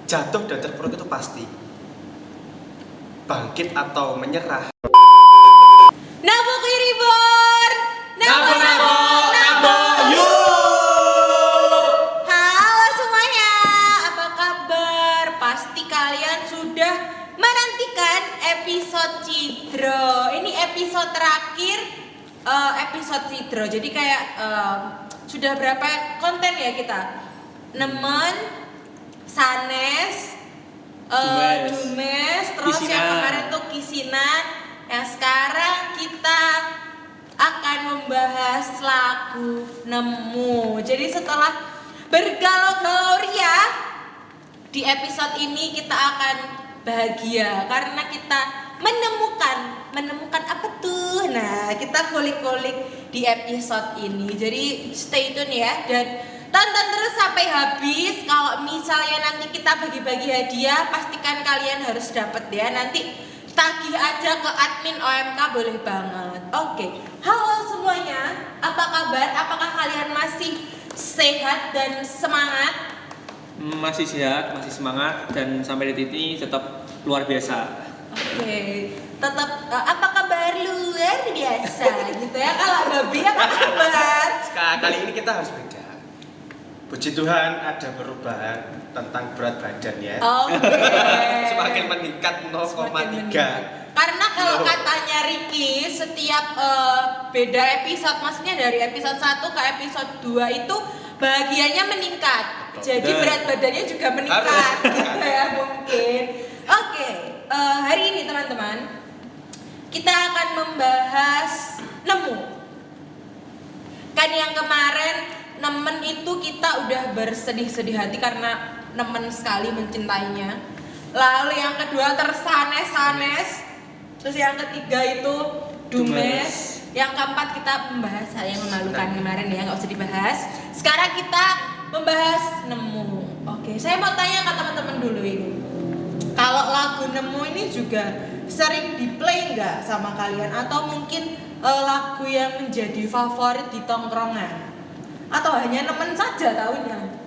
jatuh dan terpuruk itu pasti. Bangkit atau menyerah. Nabok Iribor, Nabok, yuk! Halo semuanya, apa kabar? Pasti kalian sudah menantikan episode Cidro. Ini episode terakhir episode Cidro. Jadi kayak sudah berapa konten ya kita? Nemen, Sanes, Dumes, terus Kisinan. yang kemarin tuh Kisinan. Yang sekarang kita akan membahas lagu Nemu. Jadi setelah bergalau-galau ria, di episode ini kita akan bahagia karena kita menemukan apa tuh. Nah, kita kulik-kulik di episode ini. Jadi stay tune ya dan tonton terus sampai habis. Kalau misalnya nanti kita bagi-bagi hadiah, pastikan kalian harus dapat ya. Nanti tagih aja ke admin OMK boleh banget. Oke. Halo semuanya, apa kabar? Apakah kalian masih sehat dan semangat? Masih sehat, masih semangat, dan sampai detik ini tetap luar biasa. Oke, tetap apa kabar luar biasa gitu ya. Kalau Babi apa kabar? Kali ini kita harus beda. Puji Tuhan ada perubahan tentang berat badan ya. Oke. Semakin meningkat 0,3. Semakin meningkat. Karena kalau katanya Ricky setiap beda episode, maksudnya dari episode 1 ke episode 2 itu bahagianya meningkat. Jadi Dan berat badannya juga meningkat gitu ya mungkin. Oke, hari ini teman-teman kita akan membahas Nemu. Kan yang kemarin Nemen itu kita udah bersedih-sedih hati karena nemen sekali mencintainya. Lalu yang kedua tersanes-sanes. Terus yang ketiga itu Dumes. Yang keempat kita membahas hal yang memalukan kemarin ya, nggak usah dibahas. Sekarang kita membahas Nemu. Oke, saya mau tanya ke teman-teman dulu ini. Kalau lagu Nemu ini juga sering di-play nggak sama kalian? Atau mungkin lagu yang menjadi favorit di tongkrongan? Atau hanya nemen saja tahunya?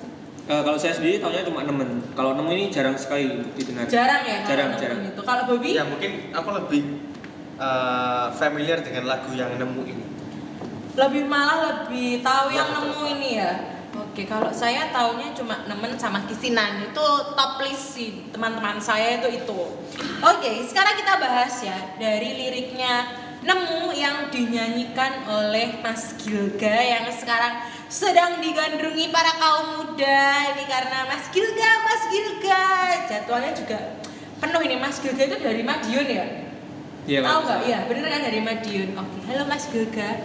Kalau saya sendiri tahunya cuma nemen. Kalau nemu ini jarang sekali didengar. Jarang ya? Jarang. Itu. Kalau Bobby? Ya mungkin aku lebih familiar dengan lagu yang Nemu ini. Lebih tahu Ya, yang betul. Nemu ini ya. Oke, kalau saya taunya cuma nemen sama Kisinan. Itu top list sih teman-teman saya itu. Oke, sekarang kita bahas ya dari liriknya Nemu yang dinyanyikan oleh Mas Gilga yang sekarang sedang digandrungi para kaum muda. Ini karena Mas Gilga jadwalnya juga penuh ini. Mas Gilga itu dari Madiun ya? Iya, Tahu Pak. nggak? Iya, bener kan dari Madiun. Oke, halo Mas Gilga.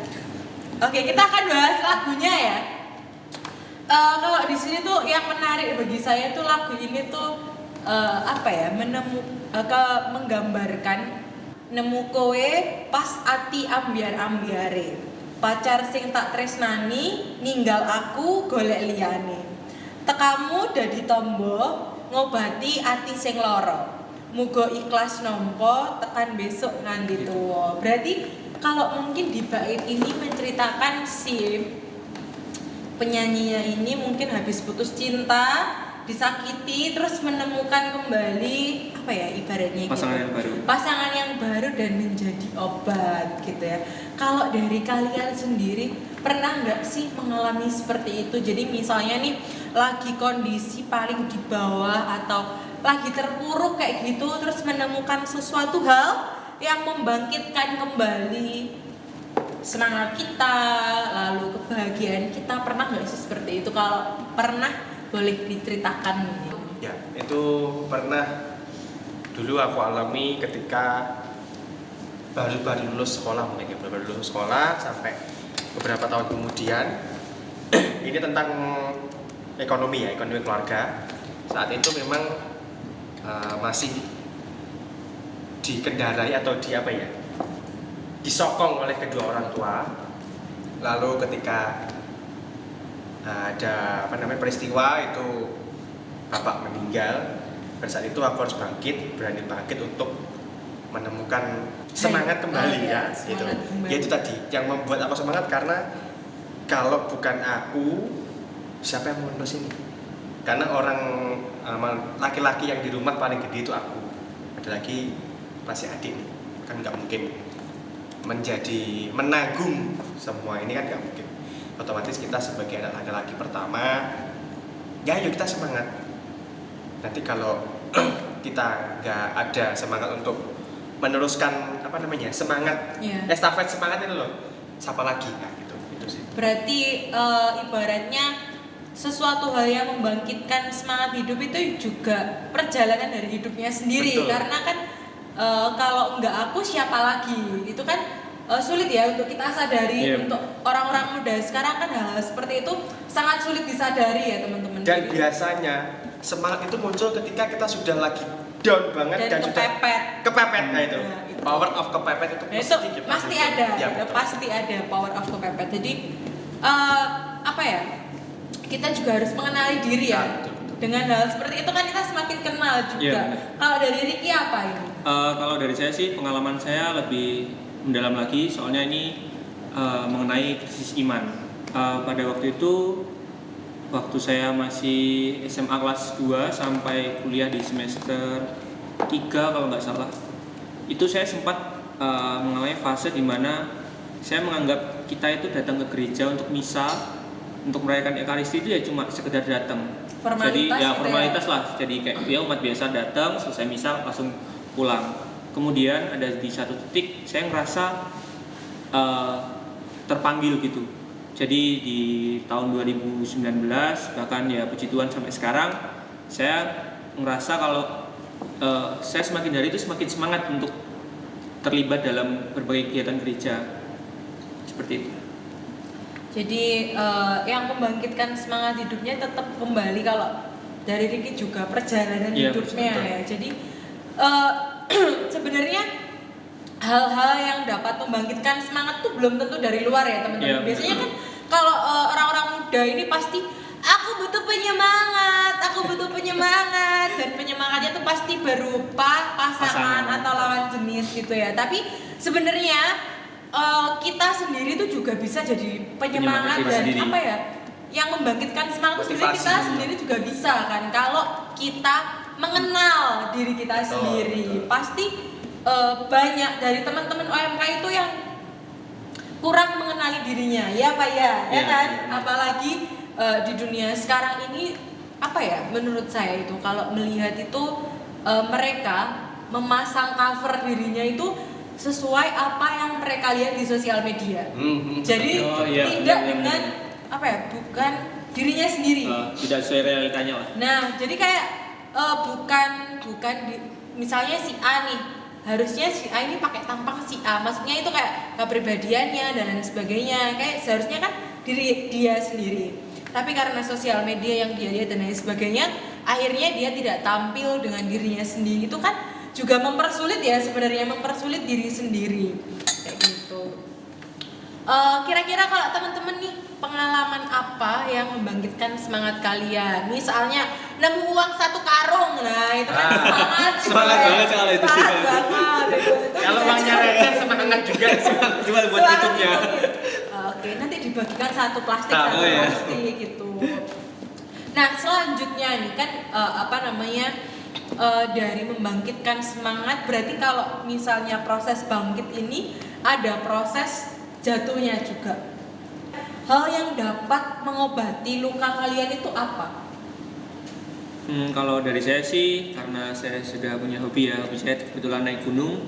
Oke, kita akan bahas lagunya ya. Kalau di sini tuh yang menarik bagi saya tuh lagu ini tuh menggambarkan nemu kowe pas ati ambiar-ambiare. Pacar sing tak tresnani ninggal aku golek liyane. Tekamu dadi tombo ngobati ati sing loro. Muga ikhlas nampa tekan besok nganti tuwa. Berarti kalau mungkin di bait ini menceritakan si penyanyinya ini mungkin habis putus cinta, disakiti, terus menemukan kembali apa ya ibaratnya pasangan yang baru dan menjadi obat gitu ya. Kalau dari kalian sendiri pernah nggak sih mengalami seperti itu? Jadi misalnya nih lagi kondisi paling di bawah atau lagi terpuruk kayak gitu, terus menemukan sesuatu hal yang membangkitkan kembali semangat kita, lalu kebahagiaan kita. Pernah nggak sih seperti itu? Kalau pernah boleh diceritakan. Ya, itu pernah dulu aku alami ketika baru lulus sekolah, mungkin ya, baru lulus sekolah sampai beberapa tahun kemudian. Ini tentang ekonomi keluarga. Saat itu memang masih dikendarai atau disokong oleh kedua orang tua. Lalu ketika ada peristiwa itu bapak meninggal, pada saat itu aku harus berani bangkit untuk menemukan semangat kembali ya gitu. Ya itu tadi yang membuat aku semangat, karena kalau bukan aku siapa yang mau menerus ini? Karena orang laki-laki yang di rumah paling gede itu aku. Ada lagi masih adik nih, kan nggak mungkin menanggung semua ini kan nggak mungkin. Otomatis kita sebagai anak laki-laki pertama, ya yuk kita semangat. Nanti kalau kita nggak ada semangat untuk meneruskan semangat, estafet semangat ini loh, siapa lagi? Nah gitu sih. Berarti ibaratnya sesuatu hal yang membangkitkan semangat hidup itu juga perjalanan dari hidupnya sendiri. Betul. Karena kan kalau nggak aku siapa lagi, itu kan sulit ya untuk kita sadari. Untuk orang-orang muda sekarang kan hal seperti itu sangat sulit disadari ya teman-teman. Dan biasanya semangat itu muncul ketika kita sudah lagi down banget dan sudah kepepet. Nah itu power of kepepet itu pasti ada ya, pasti ada power of kepepet. Jadi kita juga harus mengenali diri ya. Betul. Dengan hal seperti itu kan kita semakin kenal juga. Kalau dari Ricky apa ini? Kalau dari saya sih pengalaman saya lebih mendalam lagi, soalnya ini mengenai krisis iman. Pada waktu itu, waktu saya masih SMA kelas 2 sampai kuliah di semester 3 kalau nggak salah, itu saya sempat mengalami fase di mana saya menganggap kita itu datang ke gereja untuk misa, untuk merayakan Ekaristi itu ya cuma sekedar datang. Jadi ya formalitas lah. Jadi kayak dia umat biasa datang, selesai misa langsung pulang. Kemudian ada di satu titik saya ngerasa terpanggil gitu. Jadi di tahun 2019 bahkan ya puji Tuhan sampai sekarang saya ngerasa kalau saya semakin hari itu semakin semangat untuk terlibat dalam berbagai kegiatan gereja seperti itu. Jadi yang membangkitkan semangat hidupnya tetap kembali kalau dari Ricky juga perjalanan hidupnya ya. Jadi sebenarnya hal-hal yang dapat membangkitkan semangat tuh belum tentu dari luar ya teman-teman. Biasanya kan kalau orang-orang muda ini pasti aku butuh penyemangat dan penyemangatnya tuh pasti berupa pasangan atau lawan jenis gitu ya. Tapi sebenarnya kita sendiri tuh juga bisa jadi penyemangat dan sendiri. Yang membangkitkan semangat itu sebenarnya kita sendiri juga bisa kan kalau kita mengenal diri kita sendiri. Pasti banyak dari teman-teman OMK itu yang kurang mengenali dirinya, ya Pak ya kan? Apalagi di dunia sekarang ini menurut saya itu kalau melihat itu mereka memasang cover dirinya itu sesuai apa yang mereka lihat di sosial media. Jadi tidak dengan bukan dirinya sendiri. Tidak sesuai realitanya lah. Nah, jadi kayak misalnya si A nih, harusnya si A ini pakai tampang si A. Maksudnya itu kayak kepribadiannya dan lain sebagainya. Kayak seharusnya kan diri dia sendiri. Tapi karena sosial media yang dia lihat dan lain sebagainya, akhirnya dia tidak tampil dengan dirinya sendiri. Itu kan juga mempersulit diri sendiri kayak gitu. Kira-kira kalau teman-teman nih pengalaman apa yang membangkitkan semangat kalian? Misalnya nemu uang 1 karung, nah itu kan semangat banget kalau itu sih. Kalau uangnya receh semangat juga cuma buat hitungnya. Oke, nanti dibagikan satu plastik plastik gitu. Nah selanjutnya nih kan dari membangkitkan semangat, berarti kalau misalnya proses bangkit ini ada proses jatuhnya juga. Hal yang dapat mengobati luka kalian itu apa? Kalau dari saya sih, karena saya sudah punya hobi saya kebetulan naik gunung.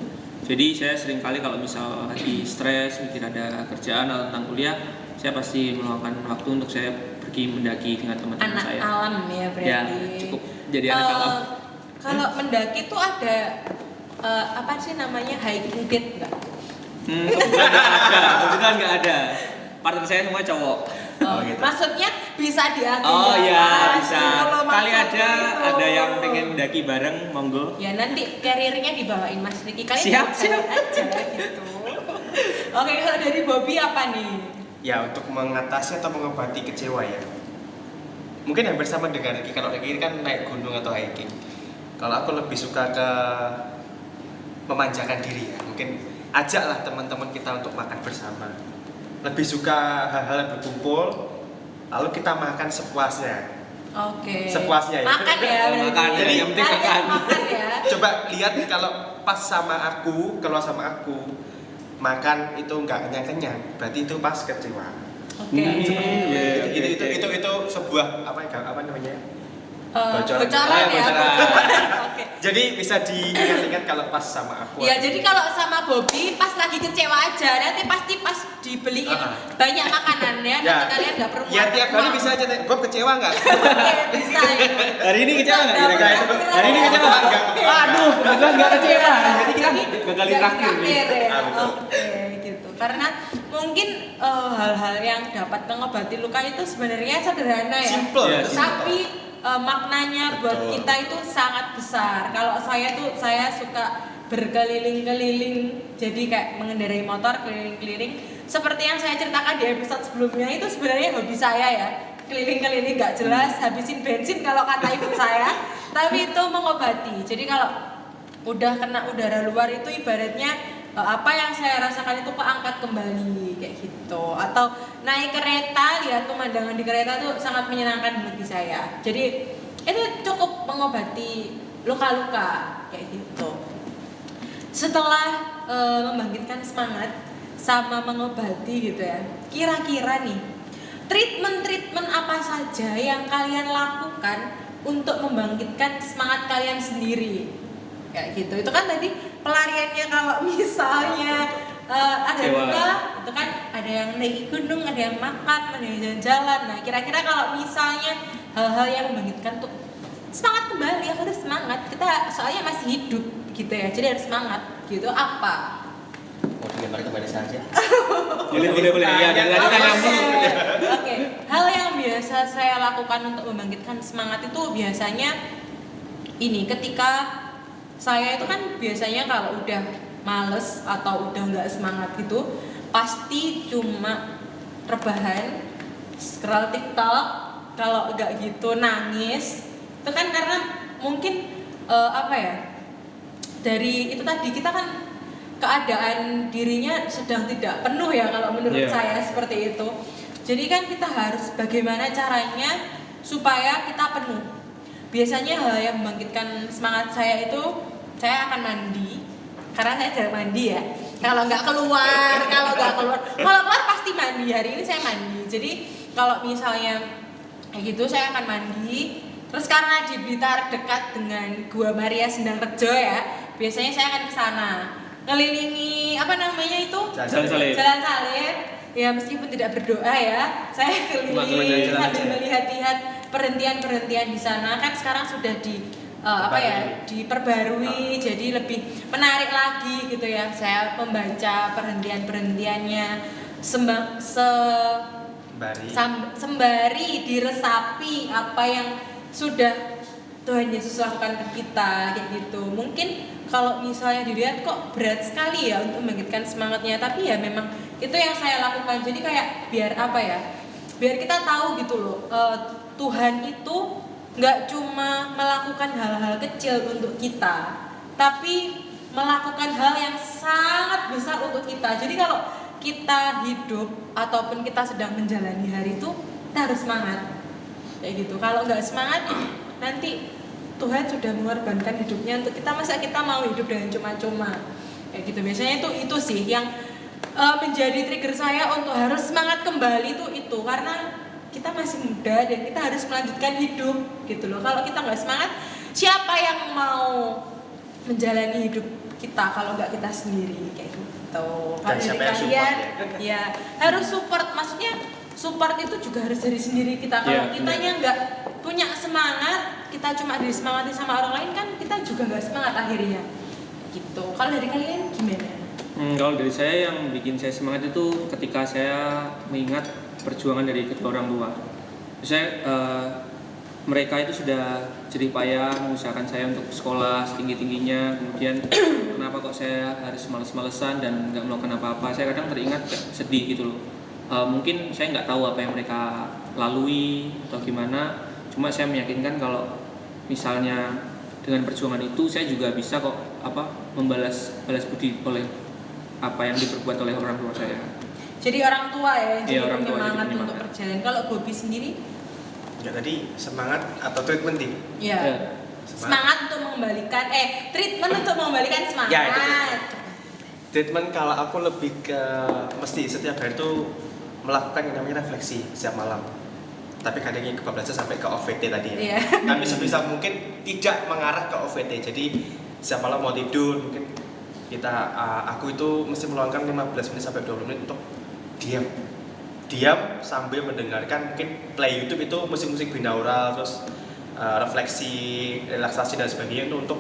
Jadi saya sering kali kalau misal lagi stres, mikir ada kerjaan atau tentang kuliah, saya pasti meluangkan waktu untuk saya pergi mendaki dengan teman-teman saya. Anak alam ya berarti. Ya, cukup jadi anak alam. Kalau mendaki tuh ada hiking date nggak? Kebetulan nggak ada. Partner saya semua cowok. Gitu. Maksudnya bisa diatur. Oh iya bisa. Kali ada yang pengen mendaki bareng, monggo. Ya nanti karirnya dibawain Mas Ricky. Kalian siap aja gitu. Oke, kalau dari Bobby apa nih? Ya untuk mengatasi atau mengobati kecewa ya. Mungkin hampir sama dengan Ricky. Kalau Ricky kan naik gunung atau hiking. Kalau aku lebih suka ke memanjakan diri ya. Mungkin ajaklah teman-teman kita untuk makan bersama. Lebih suka hal-hal yang berkumpul, lalu kita makan sepuasnya. Oke. Sepuasnya ya. Makan ya. berarti. Makan, jadi yang penting Kalian makan. makan ya. Coba lihat kalau pas sama aku, kalau sama aku makan itu nggak kenyang-kenyang, berarti itu pas kecewa. Oke. Iya, Itu sebuah apa namanya? Bocoran Ah, ya. bocoran. Oke. Jadi bisa diingat-ingat kalau pas sama aku. Ya jadi kalau sama Bobby pas lagi kecewa aja, nanti pasti pas dibeliin banyak makanan ya, nanti kalian nggak perlu. Ya tiap kali bisa aja tanya, Bob kecewa nggak? Oke, bisa ya. Hari ini kecewa nggak Nggak kira-kira? pernah. Hari ini kecewa nggak? Aduh, kebetulan nggak kecewa. Jadi kita gagali Nggak terakhir nih. ditraktir ya. Ah, betul. Oke, gitu. Karena mungkin hal-hal yang dapat mengobati luka itu sebenarnya sederhana ya. Simple. Ya, Tapi maknanya buat Betul. kita itu sangat besar. Kalau saya suka berkeliling-keliling, jadi kayak mengendarai motor keliling-keliling. Seperti yang saya ceritakan di episode sebelumnya, itu sebenarnya hobi saya ya. Keliling-keliling nggak jelas, habisin bensin kalau kata ibu saya. Tapi itu mengobati. Jadi kalau udah kena udara luar itu ibaratnya apa yang saya rasakan itu keangkat kembali kayak gitu. Atau naik kereta, lihat pemandangan di kereta tuh sangat menyenangkan bagi saya. Jadi itu cukup mengobati luka-luka kayak gitu. Setelah membangkitkan semangat sama mengobati gitu ya, kira-kira nih treatment apa saja yang kalian lakukan untuk membangkitkan semangat kalian sendiri kayak gitu. Itu kan tadi pelariannya kalau misalnya ada luka, itu kan ada yang naik gunung, ada yang makan, ada yang jalan-jalan. Nah kira-kira kalau misalnya hal-hal yang membangkitkan tuh semangat kembali, aku harus semangat, kita soalnya masih hidup gitu ya, jadi harus semangat gitu. Apa? Mau dilempar ke mana saja? Boleh. Ya, dari tadi kan nyambung. Oke. Hal yang biasa saya lakukan untuk membangkitkan semangat itu biasanya ini, ketika saya itu kan biasanya kalau udah males atau udah nggak semangat gitu, pasti cuma rebahan, scroll TikTok, kalau nggak gitu nangis. Itu kan karena mungkin apa ya, dari itu tadi kita kan keadaan dirinya sedang tidak penuh ya, kalau menurut saya seperti itu. Jadi kan kita harus bagaimana caranya supaya kita penuh. Biasanya hal yang membangkitkan semangat saya itu, saya akan mandi, karena saya jarang mandi ya. Kalau keluar pasti mandi. Hari ini saya mandi. Jadi kalau misalnya kayak gitu saya akan mandi. Terus karena di Blitar dekat dengan Gua Maria Sendang Rejo ya, biasanya saya akan ke sana, ngelilingi apa namanya itu? Jalan Salib. Jalan Salib. Ya meskipun tidak berdoa ya, saya keliling sambil melihat-lihat perhentian-perhentian di sana. Kan sekarang sudah diperbarui, jadi lebih menarik lagi gitu ya. Saya membaca perhentian-perhentiannya sembari diresapi apa yang sudah Tuhan Yesus lakukan ke kita kayak gitu. Mungkin kalau misalnya dilihat kok berat sekali ya untuk membangkitkan semangatnya, tapi ya memang itu yang saya lakukan. Jadi kayak biar kita tahu gitu loh, Tuhan itu nggak cuma melakukan hal-hal kecil untuk kita, tapi melakukan hal yang sangat besar untuk kita. Jadi kalau kita hidup ataupun kita sedang menjalani hari itu, kita harus semangat kayak gitu. Kalau nggak semangat, nanti Tuhan sudah mengorbankan hidupnya untuk kita, masa kita mau hidup dengan cuma-cuma kayak gitu. Biasanya itu sih yang menjadi trigger saya untuk harus semangat kembali itu karena kita masih muda dan kita harus melanjutkan hidup gitu loh. Kalau kita nggak semangat, siapa yang mau menjalani hidup kita kalau nggak kita sendiri kayak gitu. Kalau dari kalian ya harus support, maksudnya support itu juga harus dari sendiri kita. Kalau kitanya nggak punya semangat, kita cuma disemangati sama orang lain, kan kita juga nggak semangat akhirnya gitu. Kalau dari kalian gimana? Kalau dari saya yang bikin saya semangat itu ketika saya mengingat perjuangan dari kedua orang tua. Mereka itu sudah jerih payah mengusahakan saya untuk sekolah setinggi-tingginya. Kemudian kenapa kok saya harus males-malesan dan nggak melakukan apa-apa? Saya kadang teringat sedih gitu loh. Mungkin saya nggak tahu apa yang mereka lalui atau gimana. Cuma saya meyakinkan kalau misalnya dengan perjuangan itu saya juga bisa kok balas budi oleh apa yang diperbuat oleh orang tua saya. Jadi orang tua ya, jadi orang tua, penyemangat jadi untuk perjalanan. Kalau Bobby sendiri? Ya tadi semangat atau treatment nih? Iya. Ya. Semangat untuk mengembalikan treatment untuk mengembalikan semangat. Ya, itu treatment kalau aku lebih ke mesti setiap hari itu melakukan yang namanya refleksi setiap malam. Tapi kadang yang kebablasan sampai ke OVT tadi ya. Iya. Tapi sebisa mungkin tidak mengarah ke OVT. Jadi setiap malam mau tidur mungkin aku itu mesti meluangkan 15 menit sampai 20 menit untuk diam sambil mendengarkan mungkin play YouTube itu musik-musik binaural, terus refleksi, relaksasi dan sebagainya itu untuk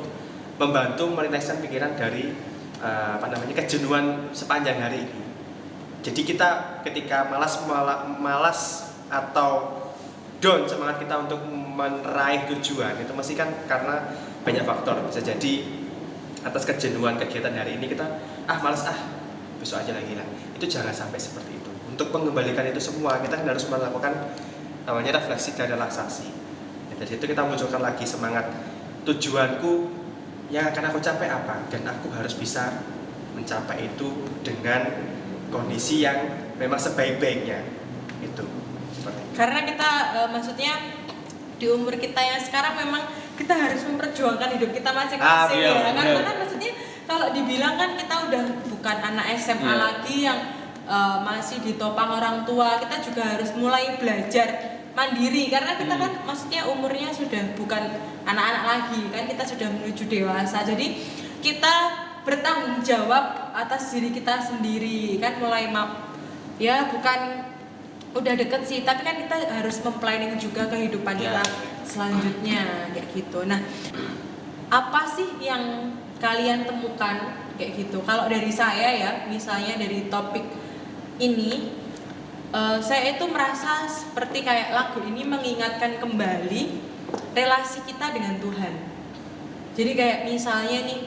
membantu merilekskan pikiran dari kejenuhan sepanjang hari ini. Jadi kita ketika malas atau down semangat kita untuk meraih tujuan itu mesti kan karena banyak faktor. Bisa jadi atas kejenuhan kegiatan hari ini kita malas besok aja lagi lah. Itu jangan sampai seperti itu. Untuk mengembalikan itu semua kita harus melakukan namanya refleksi dan relaksasi. Dari situ kita munculkan lagi semangat tujuanku yang akan aku capai apa dan aku harus bisa mencapai itu dengan kondisi yang memang sebaik-baiknya itu seperti itu. Karena kita maksudnya di umur kita yang sekarang memang kita harus memperjuangkan hidup kita masing-masing ya. Karena kan maksudnya kalau dibilang kan kita udah bukan anak SMA lagi yang masih ditopang orang tua, kita juga harus mulai belajar mandiri karena kita kan maksudnya umurnya sudah bukan anak-anak lagi kan, kita sudah menuju dewasa. Jadi kita bertanggung jawab atas diri kita sendiri kan, mulai bukan udah deket sih, tapi kan kita harus memplanning juga kehidupan kita selanjutnya kayak gitu. Nah, apa sih yang kalian temukan kayak gitu? Kalau dari saya ya, misalnya dari topik ini, saya itu merasa seperti kayak lagu ini mengingatkan kembali relasi kita dengan Tuhan. Jadi kayak misalnya nih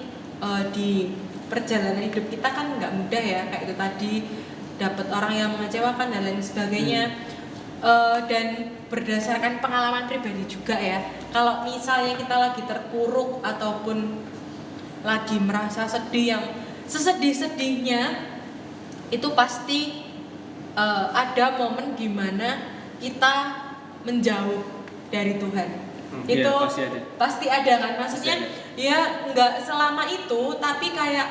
di perjalanan hidup kita kan nggak mudah ya, kayak itu tadi dapat orang yang mengecewakan dan lain sebagainya. Dan berdasarkan pengalaman pribadi juga ya, kalau misalnya kita lagi terpuruk ataupun lagi merasa sedih yang sesedih-sedihnya, itu pasti ada momen dimana kita menjauh dari Tuhan. Itu pasti ada kan, maksudnya ya nggak selama itu, tapi kayak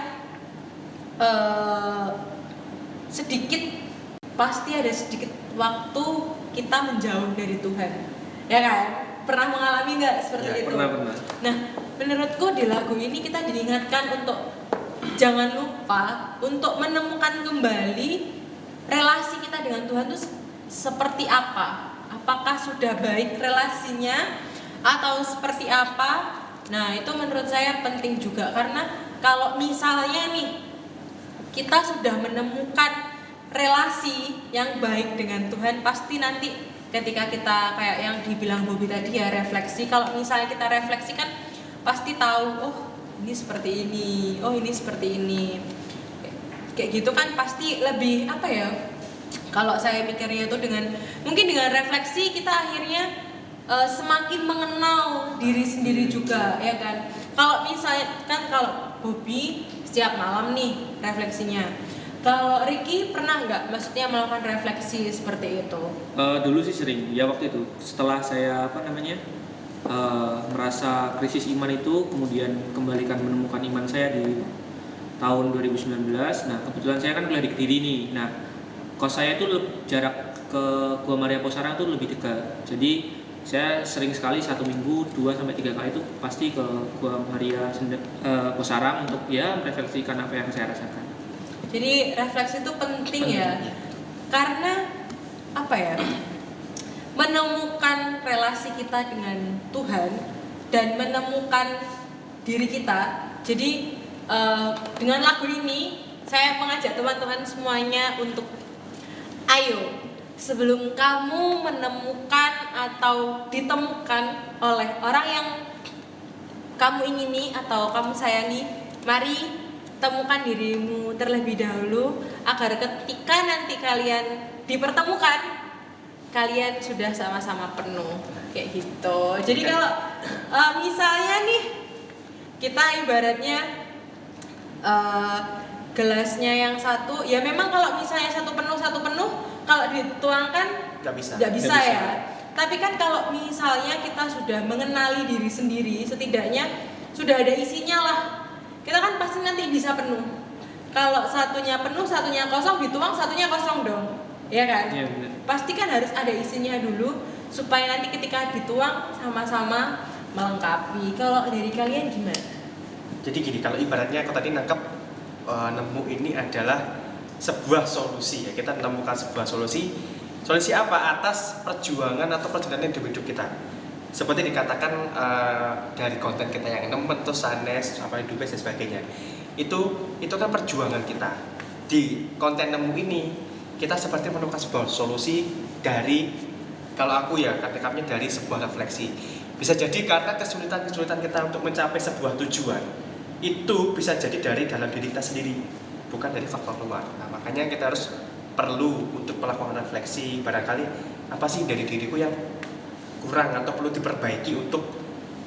sedikit pasti ada sedikit waktu kita menjauh dari Tuhan, ya kan? Pernah mengalami nggak seperti itu? Pernah. Nah, menurutku di lagu ini kita diingatkan untuk jangan lupa untuk menemukan kembali relasi kita dengan Tuhan itu seperti apa? Apakah sudah baik relasinya atau seperti apa? Nah, itu menurut saya penting juga, karena kalau misalnya nih kita sudah menemukan relasi yang baik dengan Tuhan, pasti nanti ketika kita kayak yang dibilang Bobby tadi ya, refleksi. Kalau misalnya kita refleksi kan pasti tahu, oh ini seperti ini, oh ini seperti ini. Kayak gitu kan pasti lebih apa ya? Kalau saya mikirnya itu mungkin dengan refleksi kita akhirnya semakin mengenal diri sendiri juga, ya kan? Kalau misalnya kan kalau Bobby setiap malam nih refleksinya. Kalau Ricky pernah nggak maksudnya melakukan refleksi seperti itu? Dulu sih sering, ya waktu itu setelah saya merasa krisis iman itu, kemudian kembalikan menemukan iman saya di tahun 2019. Nah, kebetulan saya kan kuliah di Kediri nih. Nah, kos saya itu jarak ke Gua Maria Posarang itu lebih dekat. Jadi saya sering sekali 1 minggu 2-3 kali itu pasti ke Gua Maria Posarang untuk merefleksikan apa yang saya rasakan. Jadi refleksi itu penting ya, karena apa ya, menemukan relasi kita dengan Tuhan dan menemukan diri kita. Jadi dengan lagu ini saya mengajak teman-teman semuanya untuk ayo, sebelum kamu menemukan atau ditemukan oleh orang yang kamu ingini atau kamu sayangi, mari temukan dirimu terlebih dahulu, agar ketika nanti kalian dipertemukan, kalian sudah sama-sama penuh kayak gitu. Jadi kalau misalnya nih kita ibaratnya gelasnya yang satu, ya memang kalau misalnya satu penuh kalau dituangkan nggak bisa ya. Tapi kan kalau misalnya kita sudah mengenali diri sendiri, setidaknya sudah ada isinya lah. Kita kan pasti nanti bisa penuh. Kalau satunya penuh, satunya kosong, dituang satunya kosong dong. Ya kan? Iya, benar. Pasti kan harus ada isinya dulu supaya nanti ketika dituang sama-sama melengkapi. Kalau dari kalian gimana? Jadi gini, kalau ibaratnya aku tadi nangkep nemu ini adalah sebuah solusi ya. Kita menemukan sebuah solusi. Solusi apa? Atas perjuangan atau perjalanan hidup kita. Seperti dikatakan dari konten kita yang nemen, terus sanes, apa hidupnya dan sebagainya. Itu kan perjuangan kita. Di konten nemu ini kita seperti menemukan sebuah solusi dari, kalau aku ya nangkapnya dari sebuah refleksi. Bisa jadi karena kesulitan-kesulitan kita untuk mencapai sebuah tujuan itu bisa jadi dari dalam diri kita sendiri, bukan dari faktor luar. Nah, makanya kita harus perlu untuk melakukan refleksi, barangkali apa sih dari diriku yang kurang atau perlu diperbaiki untuk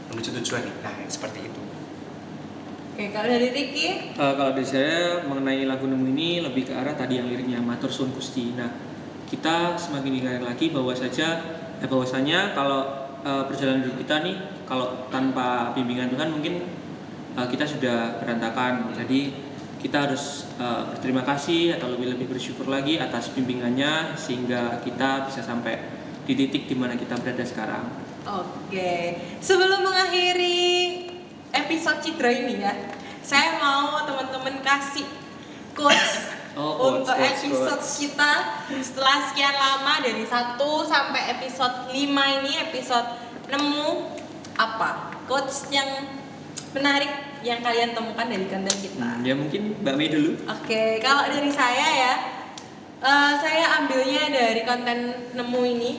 menuju tujuan ini. Nah, seperti itu. Oke, kalau dari Ricky? Kalau dari saya mengenai lagu Nemu ini lebih ke arah tadi yang liriknya Matur Suwun Gusti. Nah, kita semakin diingatkan lagi bahwasanya kalau perjalanan hidup kita nih kalau tanpa bimbingan Tuhan mungkin kita sudah berantakan. Jadi kita harus berterima kasih atau lebih bersyukur lagi atas bimbingannya sehingga kita bisa sampai di titik di mana kita berada sekarang. Oke, sebelum mengakhiri episode Cidra ini ya, saya mau teman-teman kasih quotes untuk episode kita setelah sekian lama dari 1 sampai episode 5 ini, episode nemu apa quotes yang menarik yang kalian temukan dari konten kita. Ya mungkin Mbak Mei dulu. Oke, kalau dari saya ya, saya ambilnya dari konten nemu ini.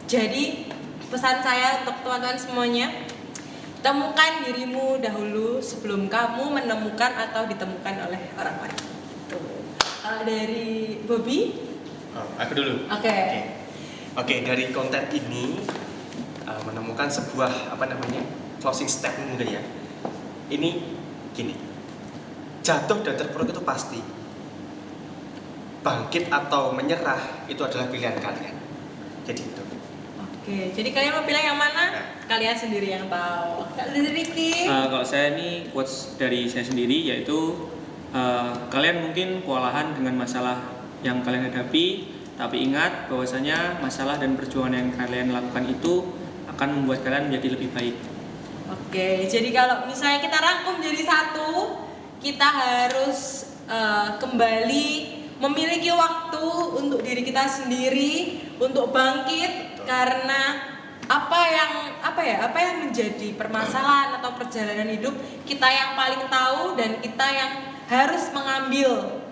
Jadi pesan saya untuk teman-teman semuanya, temukan dirimu dahulu sebelum kamu menemukan atau ditemukan oleh orang lain. Kalau dari Bobby? Aku dulu. Oke, dari konten ini menemukan sebuah closing statement mungkin ya. Ini gini, jatuh dan terpuruk itu pasti. Bangkit atau menyerah itu adalah pilihan kalian. Jadi itu. Oke, jadi kalian mau pilih yang mana? Kalian sendiri yang tahu. Kalau dari Ricky? Kalau saya ini quotes dari saya sendiri yaitu kalian mungkin kewalahan dengan masalah yang kalian hadapi, tapi ingat bahwasanya masalah dan perjuangan yang kalian lakukan itu akan membuat kalian menjadi lebih baik. Oke, jadi kalau misalnya kita rangkum jadi satu, kita harus kembali memiliki waktu untuk diri kita sendiri untuk bangkit. Karena apa yang menjadi permasalahan atau perjalanan hidup kita yang paling tahu, dan kita yang harus mengambil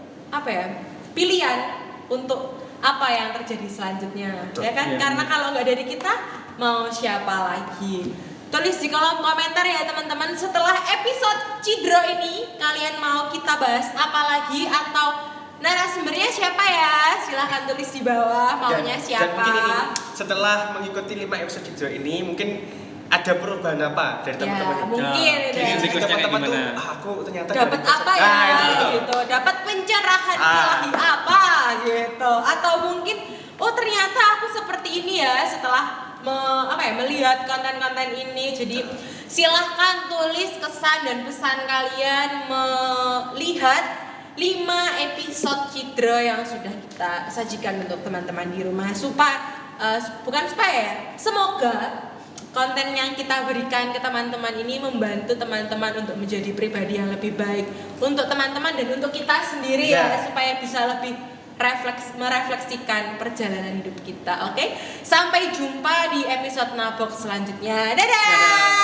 pilihan untuk apa yang terjadi selanjutnya. Ya kan? Karena kalau nggak dari kita, mau siapa lagi? Tulis di kolom komentar ya teman-teman, setelah episode Cidro ini kalian mau kita bahas apa lagi atau narasumbernya siapa ya? Silahkan tulis di bawah maunya siapa. Dan mungkin ini setelah mengikuti 5 episode Cidro ini mungkin ada perubahan apa dari teman-teman? Ya, mungkin Jadi teman-teman tuh aku ternyata dapat apa ya gitu. Dapat pencerahan ilahi apa gitu. Atau mungkin ternyata aku seperti ini ya setelah melihat konten-konten ini. Jadi silahkan tulis kesan dan pesan kalian melihat 5 episode Cidro yang sudah kita sajikan untuk teman-teman di rumah. Semoga konten yang kita berikan ke teman-teman ini membantu teman-teman untuk menjadi pribadi yang lebih baik untuk teman-teman dan untuk kita sendiri ya, supaya bisa lebih merefleksikan perjalanan hidup kita. Oke? Sampai jumpa di episode Nabok selanjutnya. Dadah!